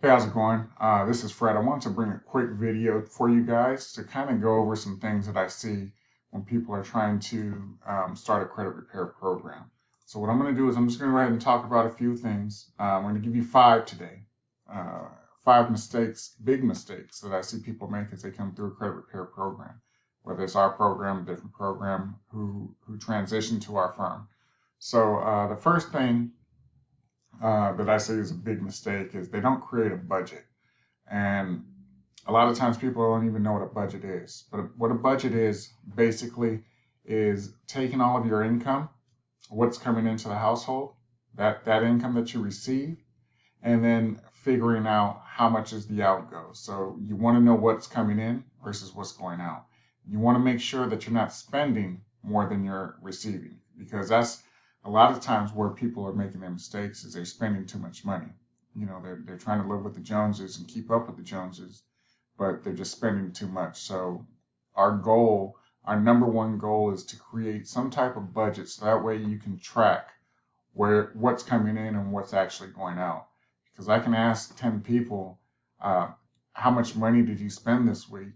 Hey, how's it going? This is Fred. I want to bring a quick video for you guys to kind of go over some things that I see when people are trying to start a credit repair program. So what I'm going to do is I'm just going to go ahead and talk about a few things. I'm going to give you five today. Uh, Five mistakes, big mistakes that I see people make as they come through a credit repair program, whether it's our program, a different program, who transition to our firm. So the first thing that I say is a big mistake is they don't create a budget. And a lot of times people don't even know what a budget is. But what a budget is basically is taking all of your income, what's coming into the household, that income that you receive, and then figuring out how much is the outgo. So you want to know what's coming in versus what's going out. You want to make sure that you're not spending more than you're receiving, because that's a lot of times where people are making their mistakes is they're spending too much money. They're trying to live with the Joneses and keep up with the Joneses, but they're just spending too much. So our goal, our number one goal is to create some type of budget so that way you can track what's coming in and what's actually going out. Because I can ask 10 people, uh, how much money did you spend this week?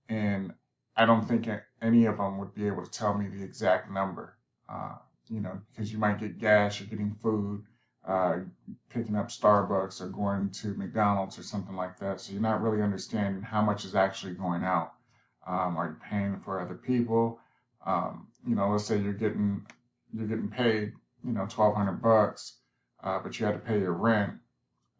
And I don't think any of them would be able to tell me the exact number. Because you might get gas, you're getting food, uh, picking up Starbucks or going to McDonald's or something like that. So you're not really understanding how much is actually going out. Are you paying for other people? Let's say you're getting paid, 1,200 bucks, but you had to pay your rent,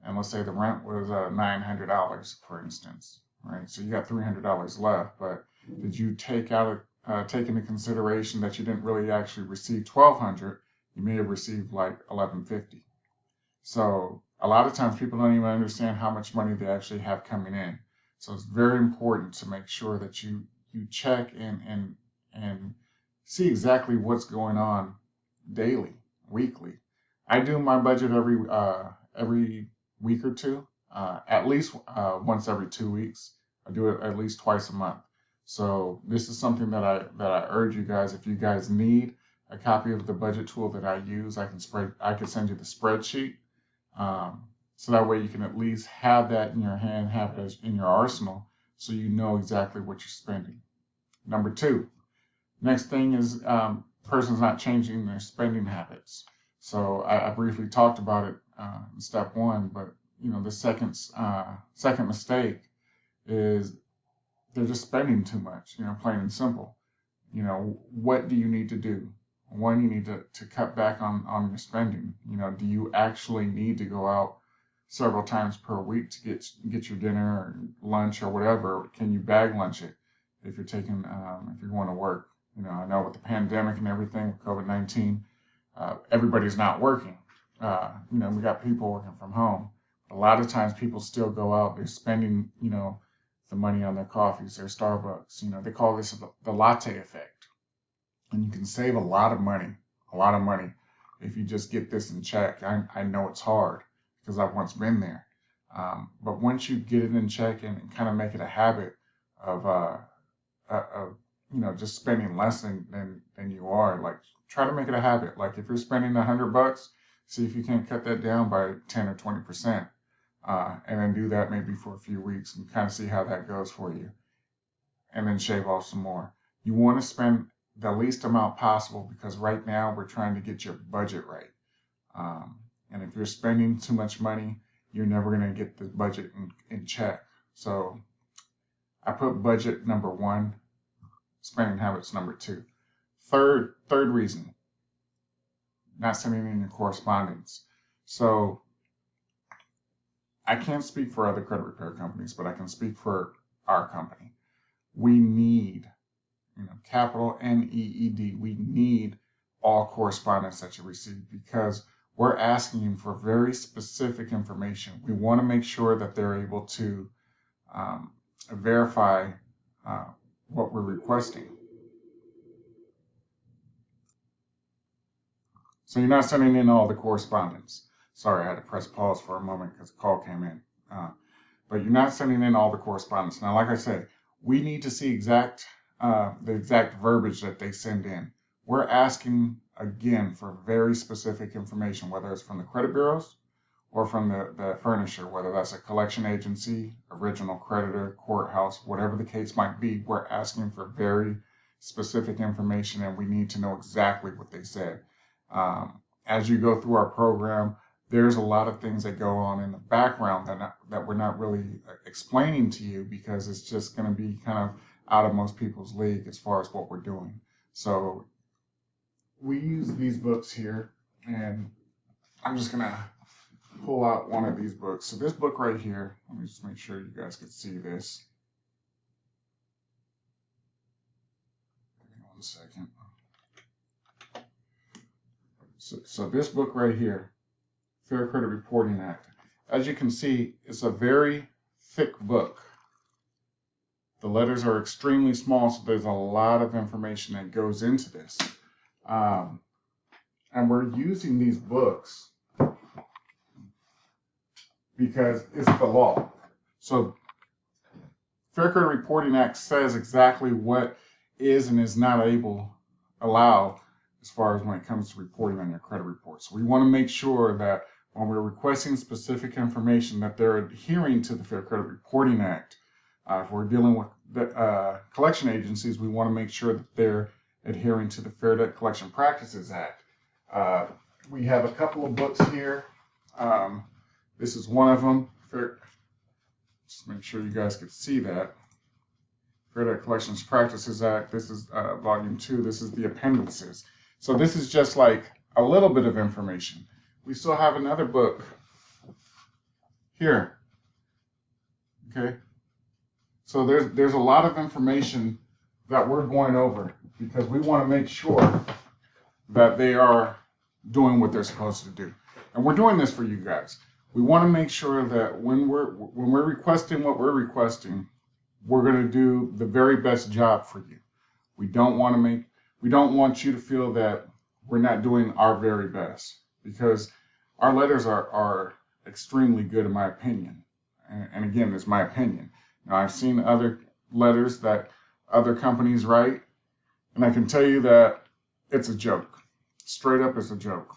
and let's say the rent was $900, for instance, right? So you got $300 left, but did you take into consideration that you didn't really actually receive 1,200? You may have received like 1,150. So a lot of times people don't even understand how much money they actually have coming in. So it's very important to make sure that you check and see exactly what's going on daily, weekly. I do my budget every week or two, at least once every 2 weeks. I do it at least twice a month. So this is something that I urge you guys. If you guys need a copy of the budget tool that I use, I can send you the spreadsheet. So that way you can at least have that in your hand, have it in your arsenal, so you know exactly what you're spending. Number two, next thing is person's not changing their spending habits. So I briefly talked about it in step one, but the second mistake is they're just spending too much. Plain and simple. What do you need to do? One, you need to cut back on your spending. Do you actually need to go out several times per week to get your dinner or lunch or whatever? Can you bag lunch it if you're going to work? I know with the pandemic and everything with COVID-19, everybody's not working. We got people working from home. A lot of times people still go out. They're spending, the money on their coffees, their Starbucks. They call this the latte effect. And you can save a lot of money if you just get this in check. I know it's hard because I've once been there. But once you get it in check and kind of make it a habit of, just spending less than you are, like try to make it a habit. Like if you're spending $100, see if you can cut that down by 10 or 20%. And then do that maybe for a few weeks and kind of see how that goes for you. And then shave off some more. You want to spend the least amount possible because right now we're trying to get your budget right. And if you're spending too much money, you're never going to get the budget in check. So I put budget number one, spending habits number two. Third reason, not sending in your correspondence. So I can't speak for other credit repair companies, but I can speak for our company. We need, capital NEED, we need all correspondence that you receive because we're asking you for very specific information. We want to make sure that they're able to verify what we're requesting. So you're not sending in all the correspondence. Sorry, I had to press pause for a moment because a call came in. But you're not sending in all the correspondence. Now, like I said, we need to see the exact verbiage that they send in. We're asking, again, for very specific information, whether it's from the credit bureaus or from the furnisher, whether that's a collection agency, original creditor, courthouse, whatever the case might be. We're asking for very specific information, and we need to know exactly what they said. As you go through our program, there's a lot of things that go on in the background that we're not really explaining to you, because it's just going to be kind of out of most people's league as far as what we're doing. So we use these books here, and I'm just going to pull out one of these books. So this book right here, let me just make sure you guys can see this. Give me 1 second. So this book right here, Fair Credit Reporting Act, as you can see, it's a very thick book. The letters are extremely small, so there's a lot of information that goes into this. And we're using these books because it's the law. So Fair Credit Reporting Act says exactly what is and is not allowed as far as when it comes to reporting on your credit report. So we want to make sure that when we're requesting specific information that they're adhering to the Fair Credit Reporting Act. If we're dealing with the collection agencies, we want to make sure that they're adhering to the Fair Debt Collection Practices Act. We have a couple of books here. This is one of them. Just make sure you guys can see that. Fair Debt Collections Practices Act. This is volume 2. This is the appendices. So this is just like a little bit of information. We still have another book here. Okay. So there's a lot of information that we're going over because we want to make sure that they are doing what they're supposed to do. And we're doing this for you guys. We want to make sure that when we're requesting what we're requesting, we're going to do the very best job for you. We don't want you to feel that we're not doing our very best, because our letters are extremely good in my opinion. And again, it's my opinion. Now, I've seen other letters that other companies write, and I can tell you that it's a joke. Straight up, it's a joke.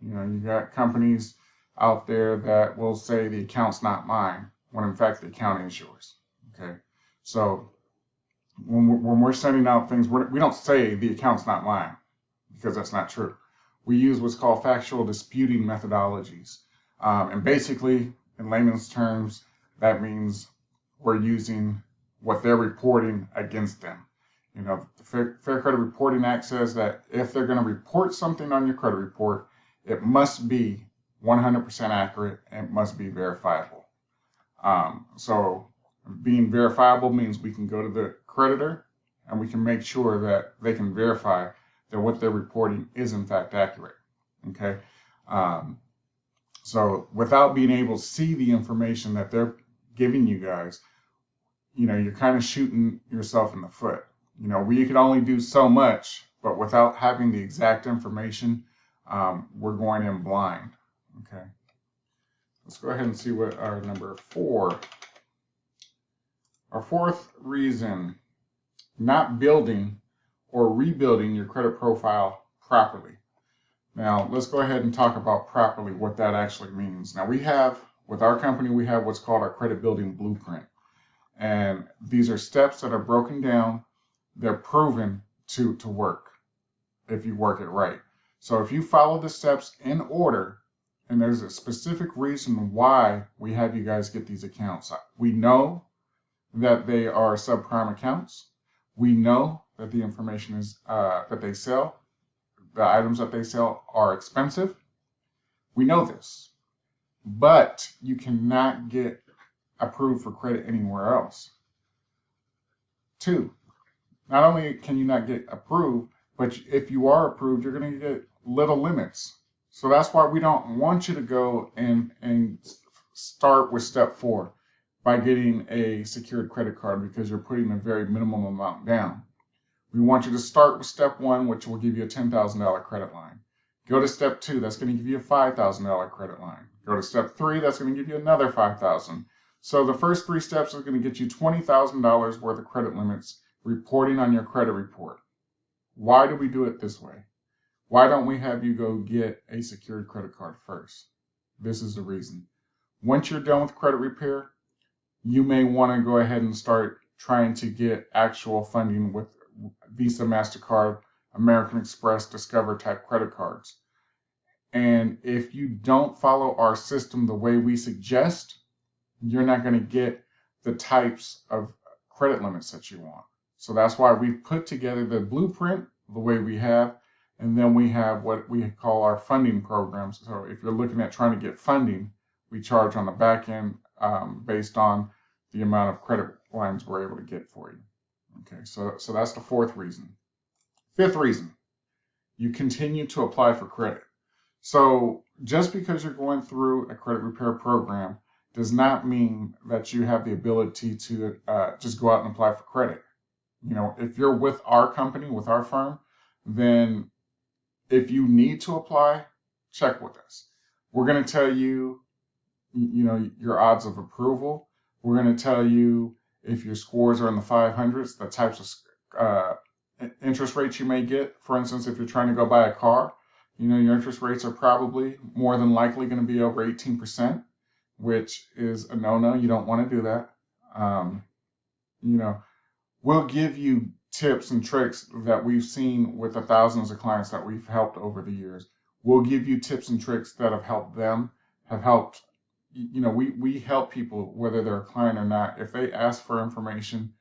You know, you got companies out there that will say the account's not mine, when in fact the account is yours. Okay, so when we're sending out things, we don't say the account's not mine, because that's not true. We use what's called factual disputing methodologies, and basically, in layman's terms, that means we're using what they're reporting against them. You know, the Fair Credit Reporting Act says that if they're going to report something on your credit report, it must be 100% accurate and it must be verifiable. So being verifiable means we can go to the creditor and we can make sure that they can verify that what they're reporting is in fact accurate. Okay. So without being able to see the information that they're giving you guys, you know, you're kind of shooting yourself in the foot. You know, we can only do so much, but without having the exact information, we're going in blind. Okay. Let's go ahead and see what our number 4. Our 4th reason, not building or rebuilding your credit profile properly. Now, let's go ahead and talk about properly what that actually means. Now, with our company, we have what's called our credit building blueprint. And these are steps that are broken down. They're proven to work if you work it right. So if you follow the steps in order, and there's a specific reason why we have you guys get these accounts. We know that they are subprime accounts. We know that the information is that they sell, the items that they sell are expensive. We know this, but you cannot get approved for credit anywhere else. 2, not only can you not get approved, but if you are approved, you're going to get little limits. So that's why we don't want you to go and start with step 4 by getting a secured credit card, because you're putting a very minimum amount down. We want you to start with step 1, which will give you a $10,000 credit line. Go to step 2, that's going to give you a $5,000 credit line. Go to step 3, that's going to give you another $5,000. So the first 3 steps are going to get you $20,000 worth of credit limits reporting on your credit report. Why do we do it this way? Why don't we have you go get a secured credit card first? This is the reason. Once you're done with credit repair, you may want to go ahead and start trying to get actual funding with Visa, MasterCard, American Express, Discover type credit cards. And if you don't follow our system the way we suggest, you're not going to get the types of credit limits that you want. So that's why we've put together the blueprint the way we have, and then we have what we call our funding programs. So if you're looking at trying to get funding, we charge on the back end based on the amount of credit lines we're able to get for you. Okay, so that's the fourth reason. Fifth reason, you continue to apply for credit. So just because you're going through a credit repair program does not mean that you have the ability to just go out and apply for credit. You know, if you're with our company, with our firm, then if you need to apply, check with us. We're going to tell you, you know, your odds of approval. We're going to tell you if your scores are in the 500s, the types of interest rates you may get. For instance, if you're trying to go buy a car, you know, your interest rates are probably more than likely going to be over 18%, which is a no-no. You don't want to do that. You know, we'll give you tips and tricks that we've seen with the thousands of clients that we've helped over the years. We'll give you tips and tricks that have helped them, have helped, you know, we help people whether they're a client or not. If they ask for information,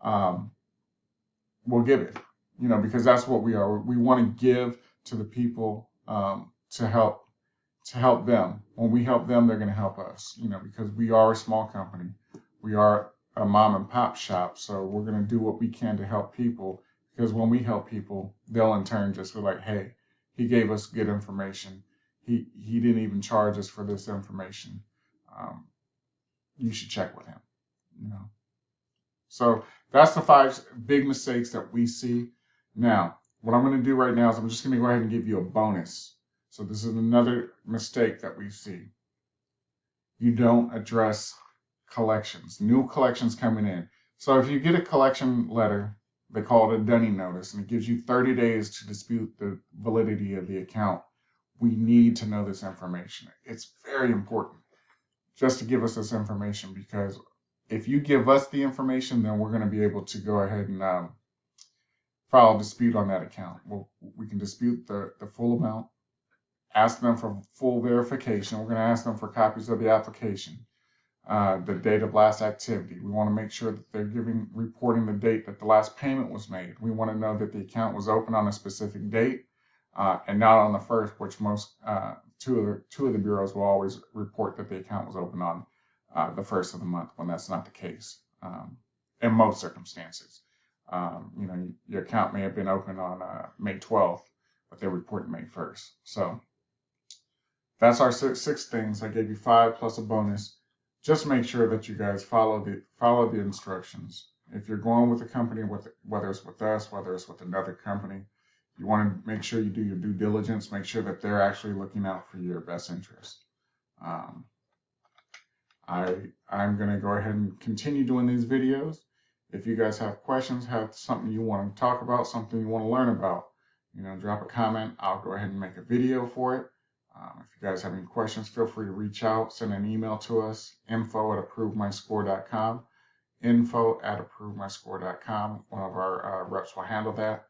we'll give it, you know, because that's what we are. We want to give to the people to help them. When we help them, they're going to help us, you know, because we are a small company. We are a mom and pop shop, so we're going to do what we can to help people, because when we help people, they'll in turn just be like, hey, he gave us good information. He didn't even charge us for this information. You should check with him, you know. So that's the 5 big mistakes that we see. Now, what I'm going to do right now is I'm just going to go ahead and give you a bonus. So this is another mistake that we see. You don't address collections, new collections coming in. So if you get a collection letter, they call it a dunning notice, and it gives you 30 days to dispute the validity of the account. We need to know this information. It's very important just to give us this information, because if you give us the information, then we're going to be able to go ahead and file a dispute on that account. We can dispute the full amount, ask them for full verification. We're going to ask them for copies of the application, the date of last activity. We want to make sure that they're reporting the date that the last payment was made. We want to know that the account was open on a specific date and not on the first, which most two of the bureaus will always report that the account was open on the first of the month, when that's not the case in most circumstances. You know, your account may have been open on May 12th, but they're reporting May 1st. So that's our 6 things. I gave you 5 plus a bonus. Just make sure that you guys follow the instructions. If you're going with a company, whether it's with us, whether it's with another company, you want to make sure you do your due diligence. Make sure that they're actually looking out for your best interest. I'm going to go ahead and continue doing these videos. If you guys have questions, have something you want to talk about, something you want to learn about, you know, drop a comment. I'll go ahead and make a video for it. If you guys have any questions, feel free to reach out, send an email to us, info@approvemyscore.com, info@approvemyscore.com. One of our reps will handle that.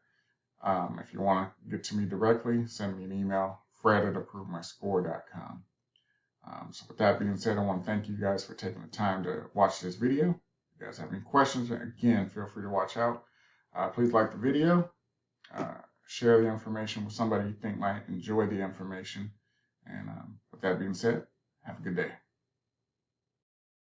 If you want to get to me directly, send me an email, fred@approvemyscore.com. So with that being said, I want to thank you guys for taking the time to watch this video. If you guys have any questions, again, feel free to watch out. Please like the video, share the information with somebody you think might enjoy the information. And with that being said, have a good day.